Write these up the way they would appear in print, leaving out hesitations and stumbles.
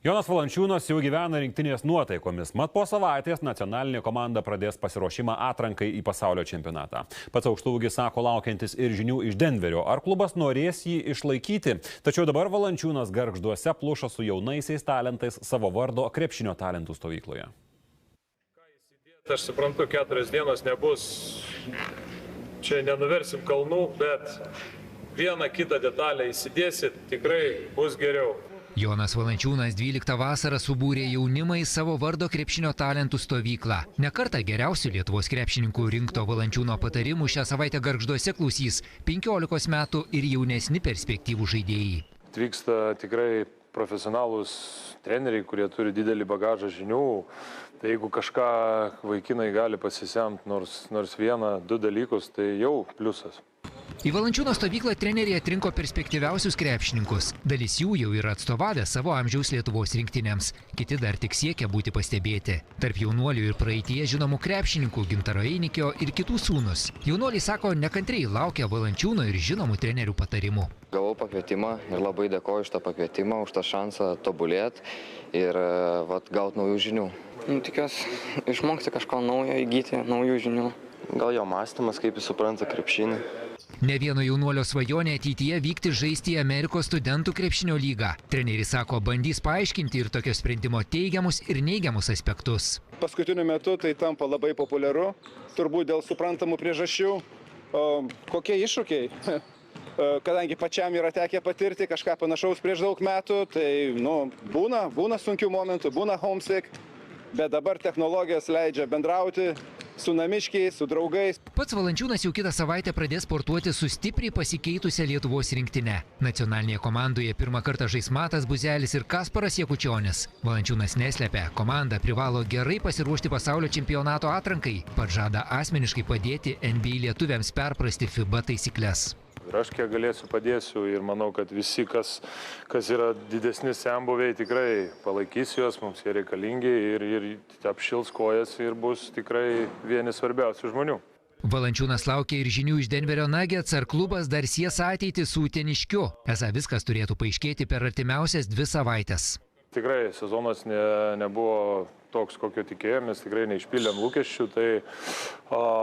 Jonas Valančiūnas jau gyvena rinktinės nuotaikomis, mat po savaitės nacionalinė komanda pradės pasiruošimą atrankai į pasaulio čempionatą. Pats aukštaūgis sako laukiantis ir žinių iš Denverio, ar klubas norės jį išlaikyti. Tačiau dabar Valančiūnas Gargžduose pluša su jaunaisiais talentais savo vardo krepšinio talentų stovykloje. Aš suprantu, 4 dienos nebus, čia nenuversim kalnų, bet vieną kitą detalę įsidėsit, tikrai bus geriau. Jonas Valančiūnas 12 vasarą subūrė jaunimą į savo vardo krepšinio talentų stovyklą. Ne kartą geriausių Lietuvos krepšininkų rinkto Valančiūno patarimų šią savaitę Gargžduose klausys 15 metų ir jaunesni perspektyvų žaidėjai. Atvyksta tikrai profesionalūs treneriai, kurie turi didelį bagažą žinių. Tai jeigu kažką vaikinai gali pasisemti, nors 1-2 dalykus, tai jau pliusas. Į Valančiūno stovyklą treneriai atrinko perspektyviausius krepšininkus. Dalis jų jau yra atstovavę savo amžiaus Lietuvos rinktinėms. Kiti dar tik siekia būti pastebėti. Tarp jaunuolių ir praeityje žinomų krepšininkų Gintaro Einikio ir kitų sūnus. Jaunuoliai sako, nekantriai laukia Valančiūno ir žinomų trenerių patarimų. Gavau pakvietimą ir labai dėkoju už tą pakvietimą, už tą šansą tobulėti ir gauti naujų žinių. Tikiuosi išmokti kažko naujo, įgyti naujų žinių. Gal jo mąstymas, kaip jis supranta krepšinį. Ne vieno jaunuolio svajonė ateityje vykti žaisti į Amerikos studentų krepšinio lygą. Treneris sako, bandys paaiškinti ir tokio sprendimo teigiamus ir neigiamus aspektus. Paskutiniu metu tai tampa labai populiaru, turbūt dėl suprantamų priežasčių. Kokie iššūkiai? Kadangi pačiam yra tekę patirti kažką panašaus prieš daug metų, tai būna sunkių momentų, būna homesick, bet dabar technologijos leidžia bendrauti su namiškiais, su draugais. Pats Valančiūnas jau kitą savaitę pradės sportuoti su stipriai pasikeitusią Lietuvos rinktinę. Nacionalinėje komandoje pirmą kartą žais Matas Buzelis ir Kasparas Jakučionis. Valančiūnas neslepia, komanda privalo gerai pasiruošti pasaulio čempionato atrankai. Pats žada asmeniškai padėti NBA lietuviams perprasti FIBA taisykles. Ir aš kiek galėsiu padėsiu ir manau, kad visi, kas yra didesni senbuviai, tikrai palaikys juos, mums jie reikalingi ir apšils kojas ir bus tikrai vieni svarbiausių žmonių. Valančiūnas laukia ir žinių iš Denverio Nuggets, ar klubas dar sies ateitį su Uteniškiu. Esą viskas turėtų paaiškėti per artimiausias 2 savaites. Tikrai sezonas nebuvo toks, kokio tikėjomės, tikrai neišpildėm lūkesčių, tai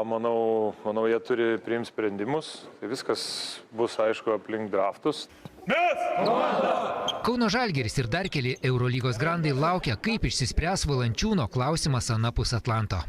manau, jie turi priimti sprendimus. Tai viskas bus aišku aplink draftus. Kauno Žalgiris ir dar keli Eurolygos grandai laukia, kaip išsispręs Valančiūno klausimas anapus Atlanto.